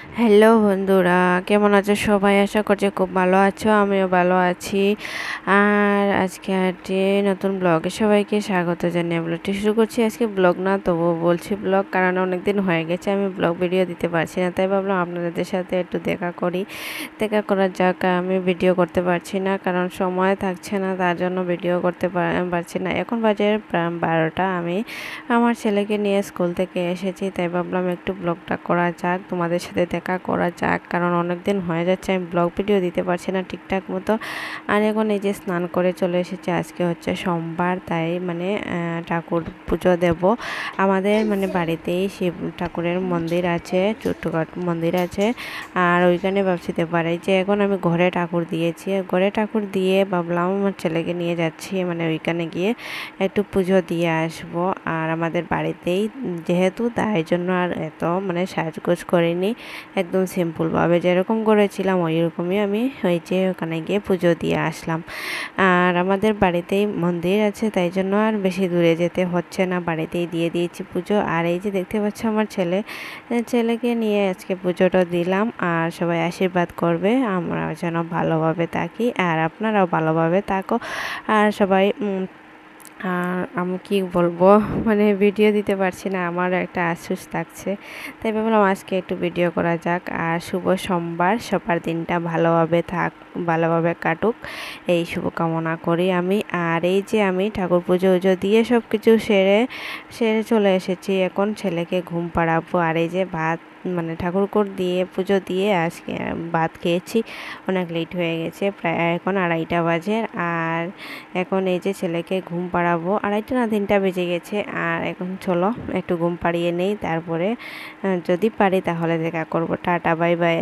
Hello বন্ধুরা, কেমন আছো সবাই? আশা করছি খুব ভালো আছো, আমিও ভালো আছি। আর আজকে একটি নতুন ব্লগে সবাইকে স্বাগত জানিয়ে ব্লগটি শুরু করছি। আজকে ব্লগ না, তবুও বলছি ব্লগ, কারণ অনেকদিন হয়ে গেছে আমি ব্লগ ভিডিও দিতে পারছি না, তাই ভাবলাম আপনাদের সাথে একটু দেখা করা যাক। আমি ভিডিও করতে পারছি না কারণ সময় থাকছে না, তার জন্য ভিডিও করতে পারছি না। এখন বাজে প্রায় 12টা। আমি আমার ছেলেকে নিয়ে স্কুল থেকে এসেছি, তাই ভাবলাম একটু ব্লগটা করা যাক, তোমাদের সাথে দেখা করা যাক, কারণ অনেক দিন হয়ে যাচ্ছে আমি ব্লগ ভিডিও দিতে পারছি না ঠিকঠাক মতো। আর এখন এই যে স্নান করে চলে এসেছি, আজকে হচ্ছে সোমবার, তাই ঠাকুর পুজো দেব। আমাদের বাড়িতেই শিব ঠাকুরের মন্দির আছে, ছোট্টখাটো মন্দির আছে। আর ওইখানে ভাবছি পারে যে এখন আমি ঘরে ঠাকুর দিয়েছি, ঘরে ঠাকুর দিয়ে ভাবলাম আমার ছেলেকে নিয়ে যাচ্ছি, ওইখানে গিয়ে একটু পুজো দিয়ে আসবো। আর আমাদের বাড়িতেই যেহেতু, তাই জন্য আর এত সাজগোজ করিনি, একদম সিম্পলভাবে যেরকম করেছিলাম ওই রকমই আমি ওখানে গিয়ে পুজো দিয়ে আসলাম। আর আমাদের বাড়িতেই মন্দির আছে, তাই জন্য আর বেশি দূরে যেতে হচ্ছে না, বাড়িতেই দিয়ে দিয়েছি পুজো। আর এই যে দেখতে পাচ্ছ আমার ছেলেকে নিয়ে আজকে পুজোটা দিলাম। আর সবাই আশীর্বাদ করবে আমরা যেন ভালোভাবে থাকি, আর আপনারাও ভালোভাবে থাকো। আর সবাই আর আমি কি বলবো, ভিডিও দিতে পারছি না, আমার একটা আফসোস থাকছে, তাই ভাবলাম আজকে একটু ভিডিও করা যাক। আর শুভ সোমবার, সবার দিনটা ভালোভাবে কাটুক, এই শুভকামনা করি আমি। আর এই যে আমি ঠাকুর পুজো দিয়ে সব কিছু সেরে সেরে চলে এসেছি, এখন ছেলেকে ঘুম পাড়াবো। আর এই যে ভাত ঠাকুর দিয়ে পুজো দিয়ে আজকে ভাত খেয়েছি, অনেক লেট হয়ে গেছে, প্রায় এখন 2:30 বাজে। আর এখন এই যে ছেলেকে ঘুম পাড়াবো, 2:30 না 3টা বেজে গেছে। আর এখন চলো একটু ঘুম পাড়িয়ে নেই, তারপরে যদি পারি তাহলে দেখা করবো। Tata, bye bye.